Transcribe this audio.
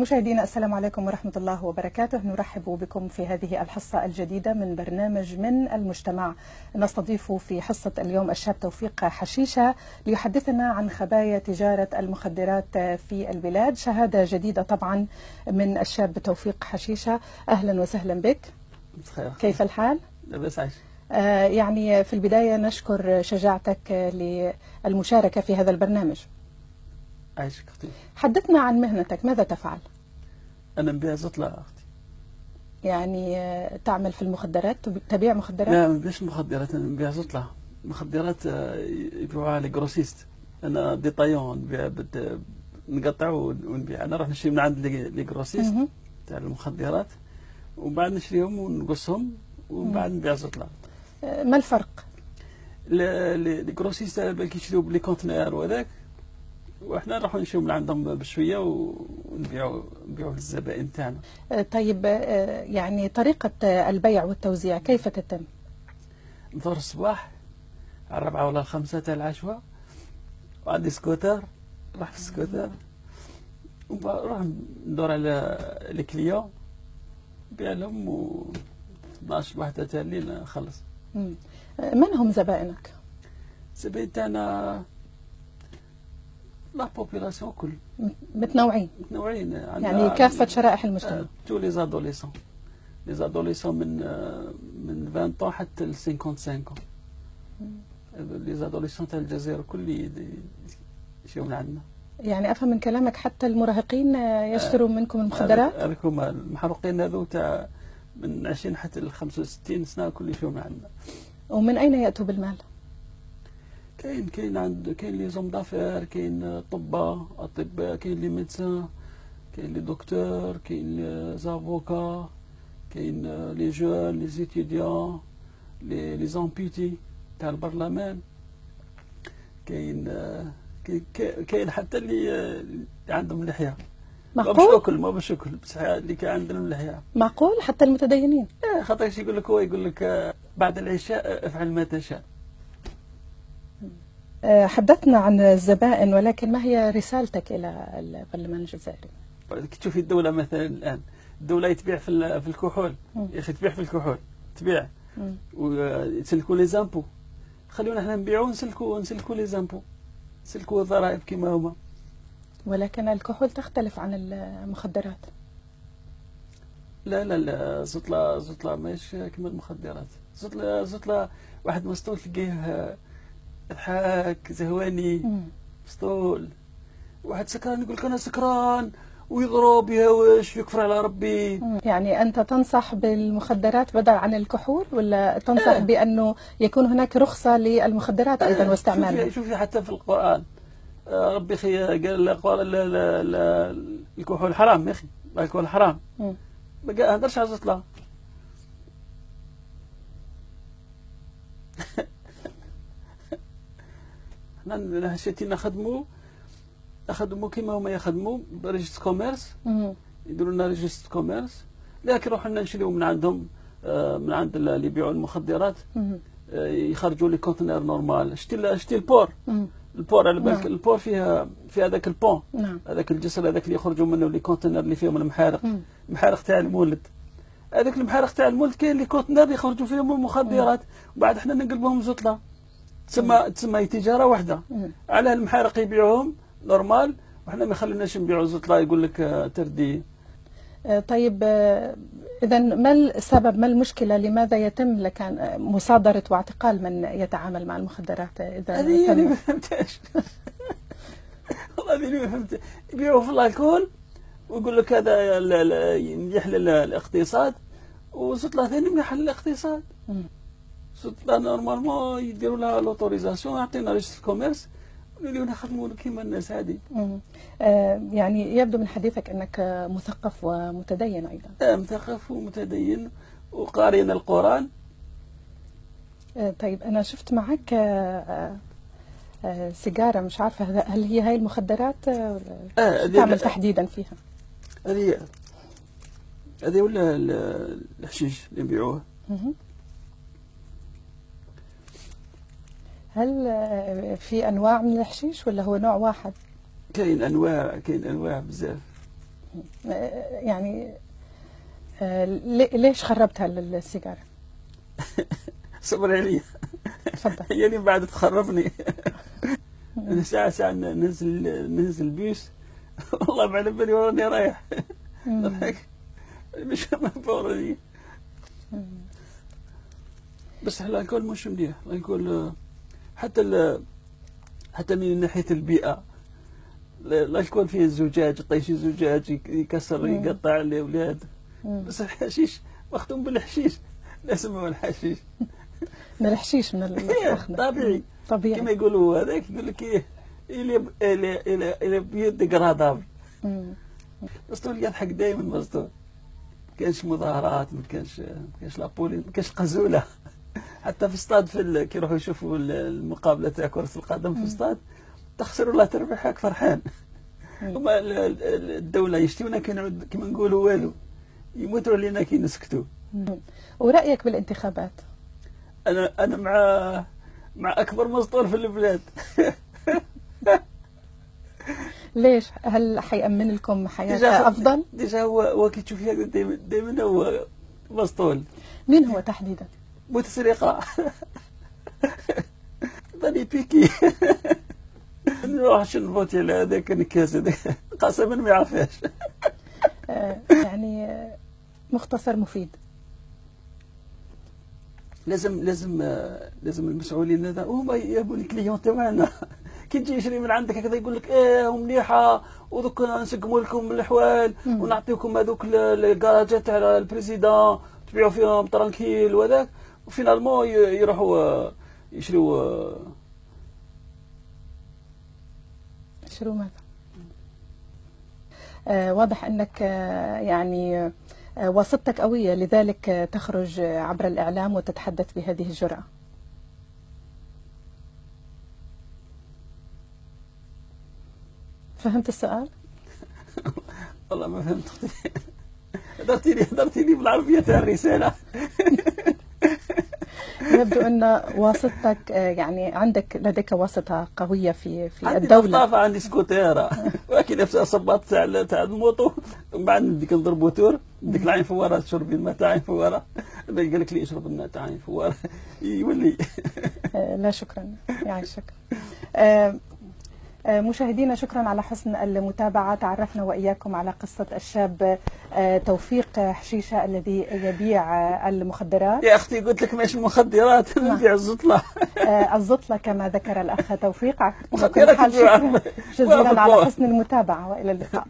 مشاهدينا السلام عليكم ورحمة الله وبركاته. نرحب بكم في هذه الحصة الجديدة من برنامج من المجتمع. نستضيف في حصة اليوم الشاب توفيق حشيشة ليحدثنا عن خبايا تجارة المخدرات في البلاد. شهادة جديدة طبعا من الشاب توفيق حشيشة. أهلا وسهلا بك. كيف الحال؟ بس عايش. يعني في البداية نشكر شجاعتك للمشاركة في هذا البرنامج. عايشك أختي. حدثنا عن مهنتك، ماذا تفعل؟ أنا نبيع زطلة أختي. يعني تعمل في المخدرات، تبيع مخدرات؟ لا ما نبيعش مخدرات، أنا نبيع زطلة. مخدرات يبيعوها لي جروسيست. أنا ديطايون نبيع نقطع ونبيع. أنا نروح نشري من عند لي جروسيست تاع المخدرات وبعد نشريهم ونقصهم وبعد نبيع زطلة. ما الفرق؟ لي جروسيست كيشريو بلي كونتنير وهذاك، واحنا نروحوا نشريو من عندهم بشويه ونبيعوا للزبائن تاعنا. طيب يعني طريقه البيع والتوزيع كيف تتم؟ نظهر الصباح على 4 ولا 5 تاع العشوة وعندي سكوتر، نروح في السكوتر ونروح ندور على لي كليون نبيع لهم، و 12 واحدة تاع الليل نخلص. من هم زبائنك؟ الزبائن تاعنا لا بوبيلاسيون كل متنوعين يعني كافة شرائح المجتمع. تو لي زادوليسون من 20 طون حتى ل 55 طون. لي زادوليسون تاع الجزائر كل يشيو من عندنا. يعني افهم من كلامك حتى المراهقين يشتروا منكم المخدرات؟ هذوك هما المحروقين هذو تاع من 20 حتى ل 65 سنة كل يشيو من عندنا. ومن اين ياتوا بالمال؟ كاين لي زوم دافير، كاين اطباء، كاين لي ميدسان، كاين لي دكتور، كاين لي زافوكا، كاين لي جون، لي زيتيديون، لي زامبيتي تاع البرلمان، كاين حتى اللي عندهم لحيه. معقول؟ ما باش ياكل بصح اللي كان عندهم لحيه. معقول حتى المتدينين؟ خاطر ايش يقول لك بعد العشاء افعل ما تشاء. حدثنا عن الزبائن، ولكن ما هي رسالتك إلى البرلمان الجزائري؟ كي تشوفي الدولة مثلا الآن، الدولة تبيع في الكحول، يا أخي تبيع في الكحول، تبيع وتسلكوا لي زامبو. خلونا احنا نبيعوا ونسلكوا لي زامبو، نسلكوا الضرائب كما هما. ولكن الكحول تختلف عن المخدرات. لا زطلة ماشي كما المخدرات. زطلة واحد مسطول تلقيه يضحك زهواني مسطول، واحد سكران يقول لك انا سكران ويضرب يهوش يكفر على ربي. يعني انت تنصح بالمخدرات بدل عن الكحول، ولا تنصح بانه يكون هناك رخصه للمخدرات ايضا واستعمالها؟ شوفي حتى في القران ربي قال الكحول حرام يا اخي، الكحول حرام. ما هدرش على الزطله. حنا شتي نخدموا كيما هما يخدموا بريجست كوميرس، يديروا لنا ريجست كوميرس، لكن نروحوا لنا نشريو من عندهم، من عند اللي يبيعوا المخدرات، يخرجوا لي كونتينر نورمال. شتي البور على بالك. البور فيها هذاك البون، هذاك الجسر هذاك اللي يخرجوا منه لي كونتينر اللي فيهم المحارق تاع المولد. هذاك المحارق تاع المولد كاين لي كونتينر يخرجوا فيهم المخدرات، وبعد حنا نقلبوهم زطله. تسمى تجاره واحده. على المحارق يبيعوهم نورمال، وحنا ما يخلوناش نبيعوا زطله يقول لك تردي. طيب اذا ما السبب، ما المشكله، لماذا يتم لك مصادره واعتقال من يتعامل مع المخدرات؟ اذا هذه اللي ما فهمتهاش. والله اللي ما فهمت. يبيعوا في الكحول ويقول لك هذا يحل الاقتصاد، وزطله ثاني ما يحل الاقتصاد. زطله نورمالمون يديروا لها لوتوريزاسيون، يعطينا ريجستر كوميرس ونوليو نخدموا كيما الناس عادي. يعني يبدو من حديثك انك مثقف ومتدين ايضا. مثقف ومتدين وقارئ القرآن. طيب انا شفت معك سيجاره، مش عارفه هل هي هاي المخدرات تعمل تحديدا فيها؟ هذه ولا الحشيش اللي يبيعوه. هل في انواع من الحشيش ولا هو نوع واحد؟ كاين انواع بزاف. يعني ليش خربت هالسيجارة؟ صبر علي. تفضل. هي اللي بعد تخربني. أنا ساعة ننزل البيس، والله ما على بالي وراني رايح. نضحك مش مفورني. بس الألكول مش مليح. الألكول حتى من ناحية البيئة، الألكول فيه الزجاج، طيش الزجاج يكسر يقطع الأولاد. بس الحشيش مختوم بالحشيش، لا يسموه الحشيش. من الحشيش، من طبيعي. طبيعي كما يقولوا هذاك يقول لك ايه الى بيوت ديغرادابل. مسطول يضحك دائما مسطول. ما كانش مظاهرات، ما كانش لابولي، ما كانش قزوله. حتى في الصاد كي يروحوا يشوفوا المقابله تاع كره القدم في الصاد، تخسر ولا تربح راك فرحان. هما الدوله يشتيونا كما نقولوا والو، يموتوا علينا كي نسكتوا. ورأيك بالانتخابات؟ انا مع اكبر مسطول في البلاد. ليش؟ هل حيأمن لكم حياة افضل؟ ديجا هو كي تشوفيه دائما هو مسطول. مين هو تحديدا؟ بوتسريقه. ظني بيكي. نروح نفوتي على هذاك الكاس هذاك قسما ما يعرفهاش. يعني مختصر مفيد. لازم المسؤولين هذا هما يهبوا الكليون تاعنا. كي تجي يشري من عندك هكذا يقول لك ايه مليحه ودوك نسقموا لكم الاحوال ونعطيكم هذوك الكراجات تاع البريزيدون تبيعوا فيهم ترانكيل وهذاك، وفينالمون يروحوا يشريوا ماذا؟ واضح انك يعني واسطتك قوية، لذلك تخرج عبر الإعلام وتتحدث بهذه الجرأة. فهمت السؤال؟ والله ما فهمت اختي. هدرتي لي بالعربية تاع الرسالة. يبدو أن واسطتك يعني لديك واسطة قوية في عندي الدولة. عندي سكوتيرة، ولكن نفس الصباط تاع الموطو، ومن بعد نديك نضرب موتور، نديك العين فوارة تشربي الماء تاع عين فوارة، قال لك لي اشرب الماء تاع عين فوارة يولي. لا شكرا، يعيشك. مشاهدينا شكرا على حسن المتابعة. تعرفنا وإياكم على قصة الشاب توفيق حشيشة الذي يبيع المخدرات. يا أختي قلت لك ماشي مخدرات، نبيع الزطلة. الزطلة كما ذكر الأخ توفيق. مخدرات جزيلا على حسن المتابعة، وإلى اللقاء.